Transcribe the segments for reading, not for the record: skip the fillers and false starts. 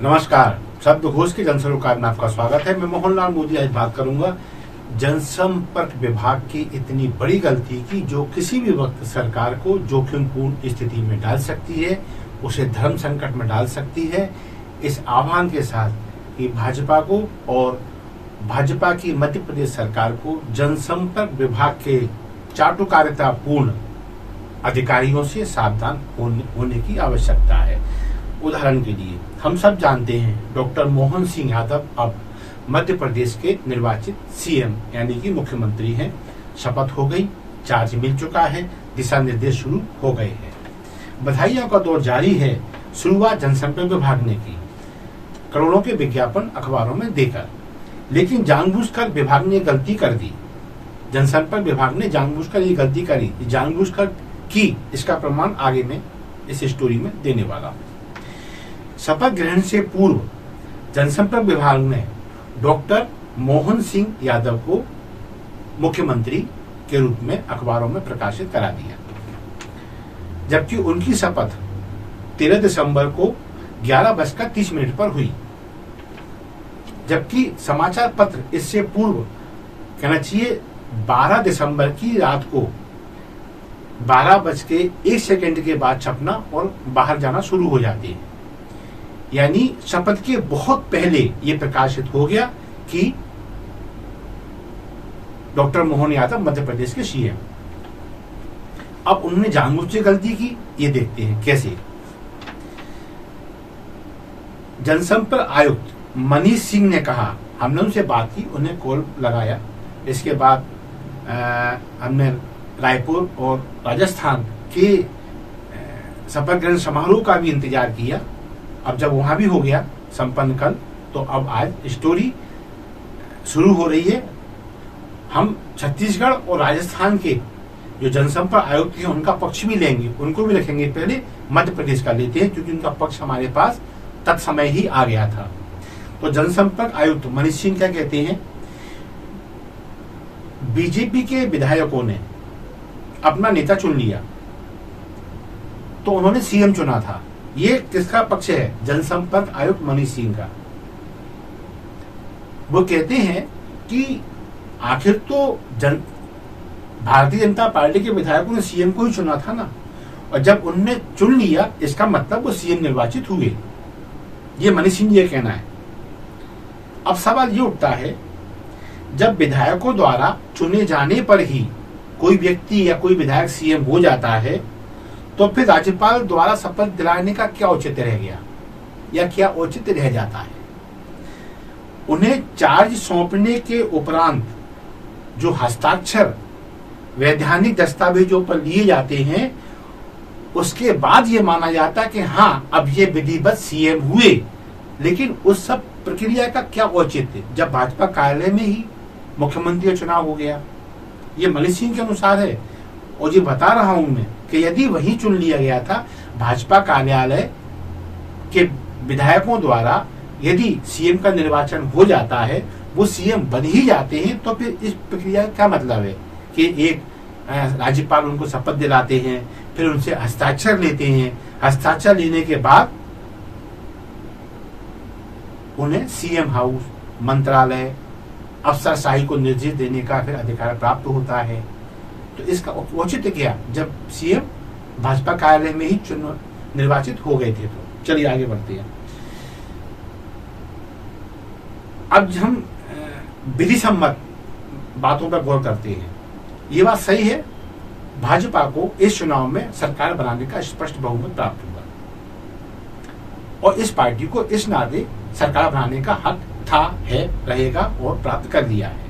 नमस्कार। शब्दघोष के जनसरोकार में आपका स्वागत है। मैं मोहनलाल मोदी आज बात करूंगा जनसंपर्क विभाग की इतनी बड़ी गलती की जो किसी भी वक्त सरकार को जोखिमपूर्ण स्थिति में डाल सकती है, उसे धर्म संकट में डाल सकती है। इस आह्वान के साथ कि भाजपा को और भाजपा की मध्य प्रदेश सरकार को जनसंपर्क विभाग के चाटुकारितापूर्ण अधिकारियों से सावधान होने की आवश्यकता है। उदाहरण के लिए हम सब जानते हैं डॉक्टर मोहन सिंह यादव अब मध्य प्रदेश के निर्वाचित सीएम यानी कि मुख्यमंत्री हैं। शपथ हो गई, चार्ज मिल चुका है, दिशा निर्देश शुरू हो गए हैं। बधाइयों का दौर जारी है। शुरुआत जनसंपर्क विभाग ने की, करोड़ों के विज्ञापन अखबारों में देकर, लेकिन जानबूझकर विभाग ने गलती कर दी। जनसंपर्क विभाग ने जानबूझकर ये गलती करी, जानबूझकर की, इसका प्रमाण आगे में इस स्टोरी में देने वाला हूं। शपथ ग्रहण से पूर्व जनसंपर्क विभाग ने डॉक्टर मोहन सिंह यादव को मुख्यमंत्री के रूप में अखबारों में प्रकाशित करा दिया, जबकि उनकी शपथ 13 दिसंबर को 11:30 पर हुई। जबकि समाचार पत्र इससे पूर्व कहना चाहिए 12 दिसंबर की रात को 12:01 के बाद छपना और बाहर जाना शुरू हो जाते हैं। यानी शपथ के बहुत पहले यह प्रकाशित हो गया कि डॉक्टर मोहन यादव मध्य प्रदेश के सीएम। अब उन्होंने जानबूझ से गलती की, ये देखते हैं कैसे। जनसंपर्क आयुक्त मनीष सिंह ने कहा, हमने उनसे बात की, उन्हें कॉल लगाया। इसके बाद हमने रायपुर और राजस्थान के शपथ ग्रहण समारोह का भी इंतजार किया। अब जब वहां भी हो गया संपन्न कल, तो अब आज स्टोरी शुरू हो रही है। हम छत्तीसगढ़ और राजस्थान के जो जनसंपर्क आयुक्त हैं उनका पक्ष भी लेंगे, उनको भी रखेंगे। पहले मध्य प्रदेश का लेते हैं क्योंकि उनका पक्ष हमारे पास तत्समय ही आ गया था। तो जनसंपर्क आयुक्त मनीष सिंह क्या कहते हैं, बीजेपी के विधायकों ने अपना नेता चुन लिया, तो उन्होंने सीएम चुना था। ये किसका पक्ष है? जनसंपर्क आयुक्त मनीष सिंह का। वो कहते हैं कि आखिर तो भारतीय जनता पार्टी के विधायकों ने सीएम को ही चुना था ना, और जब उन्होंने चुन लिया इसका मतलब वो सीएम निर्वाचित हुए। ये मनीष सिंह ये कहना है। अब सवाल ये उठता है, जब विधायकों द्वारा चुने जाने पर ही कोई व्यक्ति या कोई विधायक सीएम हो जाता है, तो फिर राज्यपाल द्वारा शपथ दिलाने का क्या औचित्य रह गया या क्या औचित्य रह जाता है? उन्हें चार्ज सौंपने के उपरांत जो हस्ताक्षर वैधानिक दस्तावेजों पर लिए जाते हैं, उसके बाद यह माना जाता है कि हाँ अब ये विधिवत सीएम हुए। लेकिन उस सब प्रक्रिया का क्या औचित्य जब भाजपा कार्यालय में ही मुख्यमंत्री चुनाव हो गया? ये मनीष सिंह के अनुसार है। और ये बता रहा हूं मैं कि यदि वही चुन लिया गया था भाजपा कार्यालय के विधायकों द्वारा, यदि सीएम का निर्वाचन हो जाता है, वो सीएम बन ही जाते हैं, तो फिर इस प्रक्रिया का क्या मतलब है कि एक राज्यपाल उनको शपथ दिलाते हैं, फिर उनसे हस्ताक्षर लेते हैं, हस्ताक्षर लेने के बाद उन्हें सीएम हाउस, मंत्रालय, अफसरशाही को निर्देश देने का फिर अधिकार प्राप्त होता है। तो इसका औचित्य क्या जब सीएम भाजपा कार्यालय में ही निर्वाचित हो गए थे? तो चलिए आगे बढ़ते हैं। अब हम विधि सम्मत बातों पर गौर करते हैं। ये बात सही है, भाजपा को इस चुनाव में सरकार बनाने का स्पष्ट बहुमत प्राप्त हुआ और इस पार्टी को इस नाते सरकार बनाने का हक था, है, रहेगा और प्राप्त कर लिया है।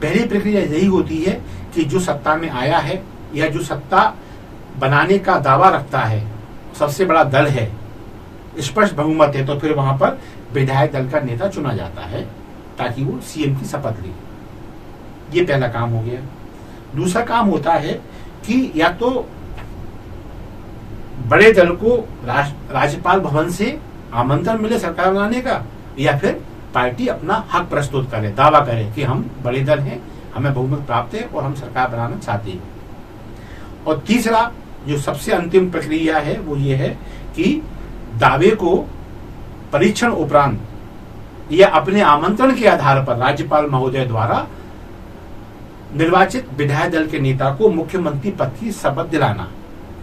पहली प्रक्रिया यही होती है कि जो सत्ता में आया है या जो सत्ता बनाने का दावा रखता है, सबसे बड़ा दल है, स्पष्ट बहुमत है, तो फिर वहां पर विधायक दल का नेता चुना जाता है ताकि वो सीएम की शपथ ले। ये पहला काम हो गया। दूसरा काम होता है कि या तो बड़े दल को राज्यपाल भवन से आमंत्रण मिले सरकार बनाने का, या फिर पार्टी अपना हक प्रस्तुत करे, दावा करे कि हम बड़े दल हैं, हमें बहुमत प्राप्त है और हम सरकार बनाना चाहते हैं। और तीसरा जो सबसे अंतिम प्रक्रिया है वो ये है कि दावे को परीक्षण उपरांत या अपने आमंत्रण के आधार पर राज्यपाल महोदय द्वारा निर्वाचित विधायक दल के नेता को मुख्यमंत्री पद की शपथ दिलाना,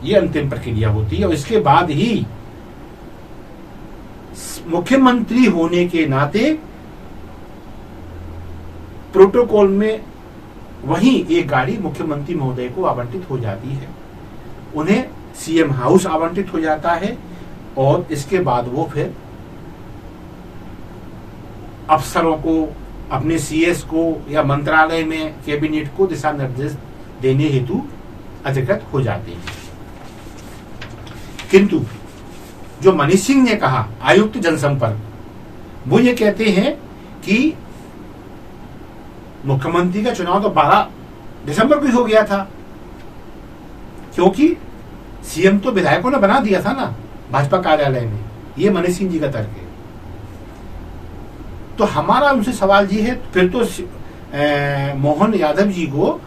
यह अंतिम प्रक्रिया होती है। और इसके बाद ही मुख्यमंत्री होने के नाते प्रोटोकॉल में वहीं एक गाड़ी मुख्यमंत्री महोदय को आवंटित हो जाती है, उन्हें सीएम हाउस आवंटित हो जाता है और इसके बाद वो फिर अफसरों को, अपने सीएस को या मंत्रालय में कैबिनेट को दिशा निर्देश देने हेतु अधिकृत हो जाते हैं। किंतु जो मनीष सिंह ने कहा, आयुक्त जनसंपर्क, वो ये कहते हैं कि मुख्यमंत्री का चुनाव तो 12 दिसंबर को ही हो गया था, क्योंकि सीएम तो विधायकों ने बना दिया था ना भाजपा कार्यालय में। ये मनीष सिंह जी का तर्क है। तो हमारा उनसे सवाल ये है, फिर तो मोहन यादव जी को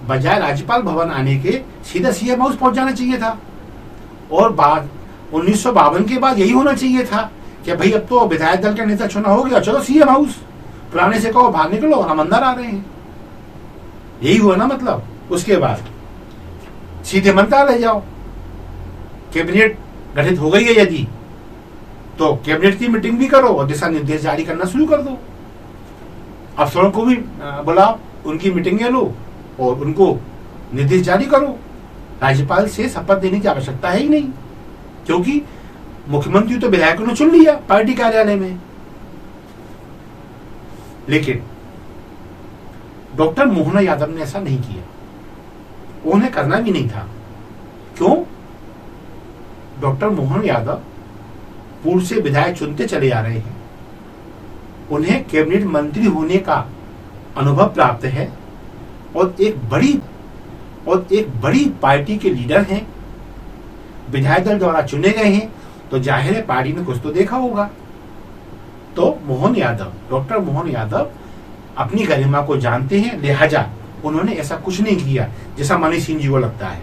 बजाय राज्यपाल भवन आने के सीधा सीएम हाउस पहुंच जाना चाहिए था। और 1952 के बाद यही होना चाहिए था कि भाई अब तो विधायक दल का नेता चुना हो गया, चलो सीएम हाउस, पुराने से कहो बाहर निकलो और हम अंदर आ रहे हैं। यही हुआ ना मतलब। उसके बाद सीधे मंत्रालय जाओ, कैबिनेट गठित हो गई है यदि, तो कैबिनेट की मीटिंग भी करो और दिशा निर्देश जारी करना शुरू कर दो। अफसरों को भी बुलाओ, उनकी मीटिंगें लो और उनको निर्देश जारी करो। राज्यपाल से शपथ देने की आवश्यकता है ही नहीं, क्योंकि मुख्यमंत्री तो विधायकों ने चुन लिया पार्टी कार्यालय में। लेकिन डॉक्टर मोहन यादव ने ऐसा नहीं किया, उन्हें करना भी नहीं था। क्यों? डॉक्टर मोहन यादव पूर्व से विधायक चुनते चले आ रहे हैं, उन्हें कैबिनेट मंत्री होने का अनुभव प्राप्त है और एक बड़ी पार्टी के लीडर हैं, विधायक दल द्वारा चुने गए हैं, तो जाहिर है पार्टी ने कुछ तो देखा होगा। तो डॉक्टर मोहन यादव अपनी गरिमा को जानते हैं, लिहाजा उन्होंने ऐसा कुछ नहीं किया जैसा मनीष सिंह जी को लगता है।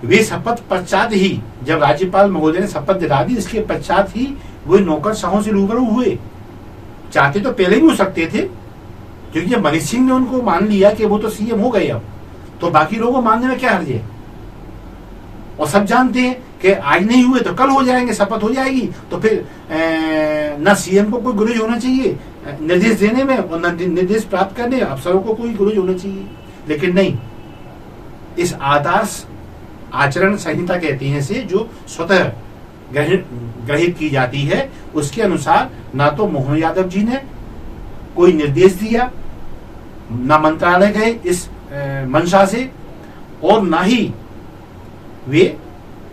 वे शपथ पश्चात ही, जब राज्यपाल महोदय ने शपथ दिला दी, इसके पश्चात ही वे नौकरशाहों से रूबरू हुए। चाहते तो पहले भी हो सकते थे, क्योंकि जब मनीष सिंह ने उनको मान लिया कि वो तो सीएम हो गए, अब तो बाकी लोगों को मानने में क्या हर्ज है। और सब जानते हैं कि आज नहीं हुए तो कल हो जाएंगे, शपथ हो जाएगी, तो फिर न सीएम को कोई गुरेज होना चाहिए निर्देश देने में, और न निर्देश प्राप्त करने अफसरों को कोई गुरेज होना चाहिए। लेकिन नहीं, इस आदर्श आचरण संहिता कहते हैं से जो स्वतः ग्रहित की जाती है, उसके अनुसार ना तो मोहन यादव जी ने कोई निर्देश दिया, ना मंत्रालय गए इस मंशा से, और ना ही वे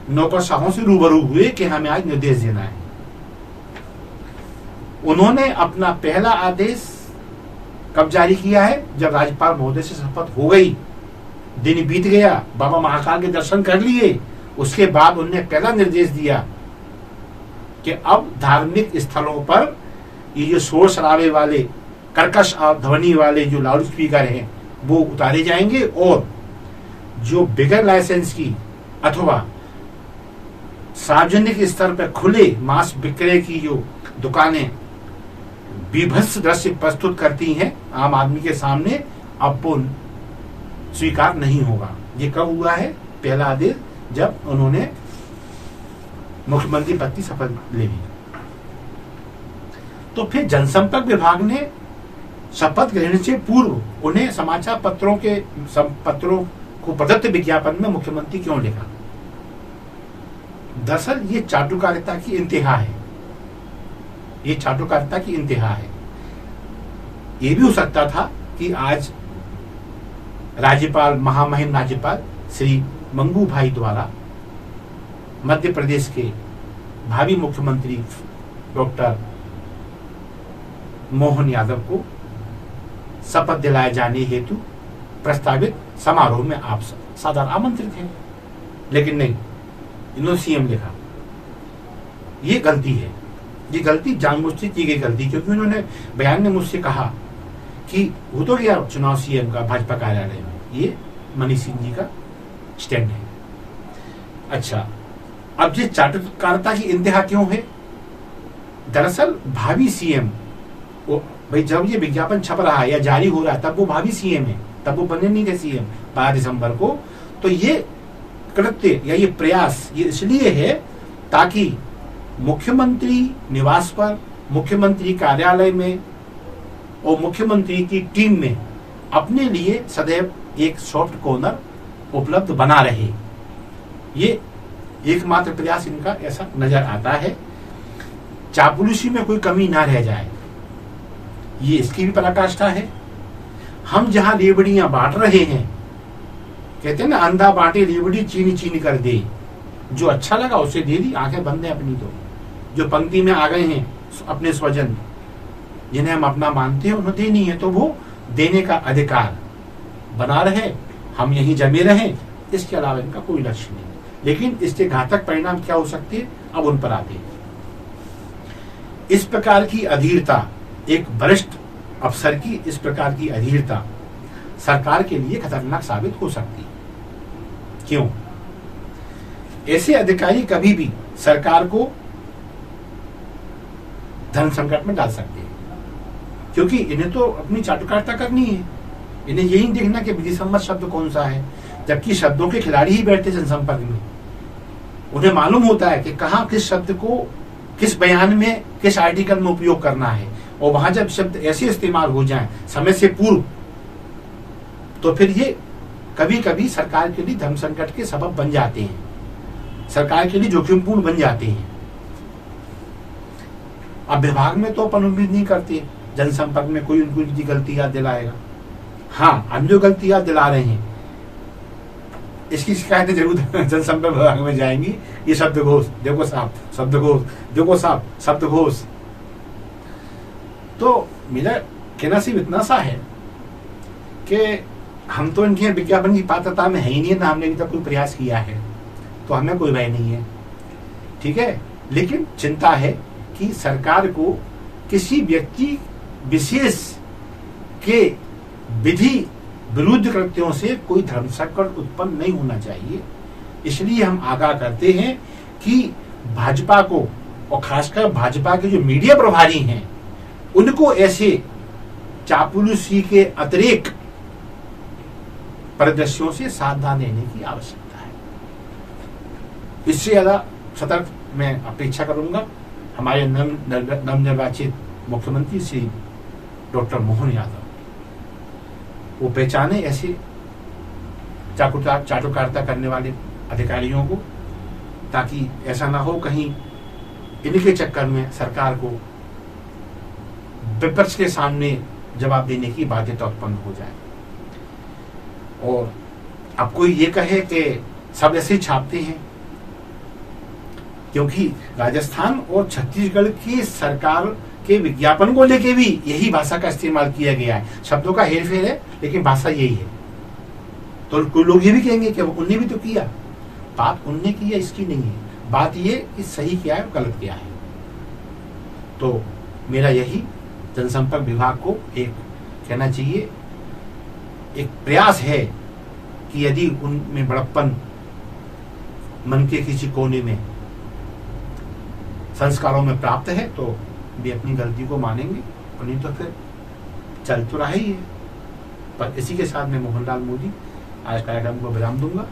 नौकरशाहों से रूबरू हुए कि हमें आज निर्देश देना है। उन्होंने अपना पहला आदेश कब जारी किया है? जब राज्यपाल महोदय से शपथ हो गई, दिन बीत गया, बाबा महाकाल के दर्शन कर लिए, उसके बाद उन्होंने पहला निर्देश दिया कि अब धार्मिक स्थलों पर ये जो शोर शराबे वाले, कर्कश ध्वनि वाले जो लाउड स्पीकर हैं वो उतारे जाएंगे, और जो बिगर लाइसेंस की अथवा सार्वजनिक स्तर पर खुले मांस विक्रय की जो दुकानें बीभत्स दृश्य प्रस्तुत करती हैं आम आदमी के सामने, अब वो स्वीकार नहीं होगा। ये कब हुआ है? पहला आदेश जब उन्होंने मुख्यमंत्री पद की शपथ ले ली। तो फिर जनसंपर्क विभाग ने शपथ ग्रहण से पूर्व उन्हें समाचार पत्रों को प्रदत्त विज्ञापन में मुख्यमंत्री क्यों लिखा? दरअसल ये चाटुकारिता की इंतहा है, ये चाटुकारिता की इंतहा है। ये भी हो सकता था कि आज राज्यपाल, महामहिम राज्यपाल श्री मंगू भाई द्वारा मध्य प्रदेश के भावी मुख्यमंत्री डॉक्टर मोहन यादव को शपथ दिलाए जाने हेतु प्रस्तावित समारोह में आप सादर आमंत्रित हैं, लेकिन नहीं, इन्होंने सीएम लिखा। ये गलती है, ये गलती जानबूझ से की गई गलती, क्योंकि उन्होंने बयान में मुझसे कहा कि हो तो गया चुनाव सीएम का भाजपा कार्यालय में। ये मनीष सिंह जी का स्टैंड है। अच्छा, अब ये चाटुकारिता की इंतहा क्यों है? दरअसल भावी सीएम, भाई जब ये विज्ञापन छप रहा है या जारी हो रहा है तब वो भावी सीएम है, तब वो बने नहीं थे सीएम 12 दिसंबर को। तो ये कृत्य या ये प्रयास ये इसलिए है ताकि मुख्यमंत्री निवास पर, मुख्यमंत्री कार्यालय में और मुख्यमंत्री की टीम में अपने लिए सदैव एक सॉफ्ट कॉर्नर उपलब्ध बना रहे। ये एकमात्र प्रयास इनका ऐसा नजर आता है। चापलूसी में कोई कमी ना रह जाए, ये इसकी भी पराकाष्ठा है। हम जहां रेवड़ियां बांट रहे हैं, कहते हैं ना, अंधा बांटे रेवड़ी चीनी चीनी कर दे, जो अच्छा लगा उसे दे दी, आंखें बंद है अपनी। तो जो पंक्ति में आ गए हैं अपने स्वजन जिन्हें हम अपना मानते हैं, उन्हें देनी है तो वो देने का अधिकार बना रहे, हम यहीं जमे रहें, इसके अलावा इनका कोई लक्ष्य नहीं। लेकिन इसके घातक परिणाम क्या हो सकते हैं, अब उन पर आते हैं। इस प्रकार की अधीरता, एक वरिष्ठ अफसर की इस प्रकार की अधीरता सरकार के लिए खतरनाक साबित हो सकती है। क्यों? ऐसे अधिकारी कभी भी सरकार को धन संकट में डाल सकते हैं, क्योंकि इन्हें तो अपनी चाटुकारिता करनी है। इन्हें यही देखना कि विधि सम्मत शब्द कौन सा है, जबकि शब्दों के खिलाड़ी ही बैठते जनसंपर्क में। उन्हें मालूम होता है कि कहां किस शब्द को किस बयान में किस आर्टिकल में उपयोग करना है, और वहां जब शब्द ऐसे इस्तेमाल हो जाएं समय से पूर्व, तो फिर ये कभी कभी सरकार के लिए धर्म संकट के सबब बन जाते हैं, सरकार के लिए जोखिमपूर्ण बन जाते हैं। अब विभाग में तो अपन उम्मीद नहीं करते जनसंपर्क में कोई उनकी गलती याद दिलाएगा। हाँ, हम जो गलती याद दिला रहे हैं इसकी शिकायतें जरूर जनसंपर्क विभाग में जाएंगी। ये शब्दघोष देखो साहब, शब्दघोष देखो साहब, शब्दघोष। तो मेरा कहना सिर्फ इतना सा है कि हम तो इनके विज्ञापन की पात्रता में है ही नहीं, ना हमने अभी तक कोई प्रयास किया है, तो हमें कोई भय नहीं है, ठीक है। लेकिन चिंता है कि सरकार को किसी व्यक्ति विशेष के विधि विरुद्ध कृत्यों से कोई धर्म संकट उत्पन्न नहीं होना चाहिए। इसलिए हम आगाह करते हैं कि भाजपा को, और खासकर भाजपा के जो मीडिया प्रभारी हैं, उनको ऐसे चापलूसी के अतिरिक्त परिदृश्यों से सावधान रहने की आवश्यकता है। इससे ज्यादा सतर्क मैं अपेक्षा करूंगा हमारे नवनिर्वाचित मुख्यमंत्री श्री डॉक्टर मोहन यादव। वो पहचाने ऐसे चाटुकारिता करने वाले अधिकारियों को, ताकि ऐसा ना हो कहीं इनके चक्कर में सरकार को विपक्ष के सामने जवाब देने की बाध्यता उत्पन्न हो जाए। और अब कोई ये कहे कि सब ऐसे ही छापते हैं, क्योंकि राजस्थान और छत्तीसगढ़ की सरकार के विज्ञापन को लेके भी यही भाषा का इस्तेमाल किया गया है। शब्दों का हेरफेर है, लेकिन भाषा यही है। तो कोई लोग ये भी कहेंगे कि उनने भी तो किया। बात उनने की है इसकी नहीं है, बात ये कि सही क्या है और गलत क्या है। तो मेरा यही जनसंपर्क विभाग को एक कहना चाहिए, एक प्रयास है कि यदि उनमें बड़प्पन मन के किसी कोने में संस्कारों में प्राप्त है तो वे अपनी गलती को मानेंगे, और नहीं तो फिर चल तो रहा ही है। पर इसी के साथ मैं मोहनलाल मोदी आज कार्यक्रम को विराम दूंगा,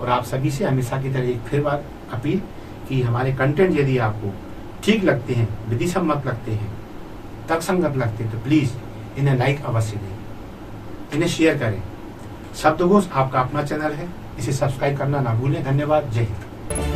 और आप सभी से हमेशा की तरह एक फिर बार अपील कि हमारे कंटेंट यदि आपको ठीक लगते हैं, विधि सम्मत लगते हैं, तर्कसंगत लगते हैं, तो प्लीज इन्हें लाइक अवश्य दें, इन्हें शेयर करें। शब्दघोष आपका अपना चैनल है, इसे सब्सक्राइब करना ना भूलें। धन्यवाद। जय हिंद।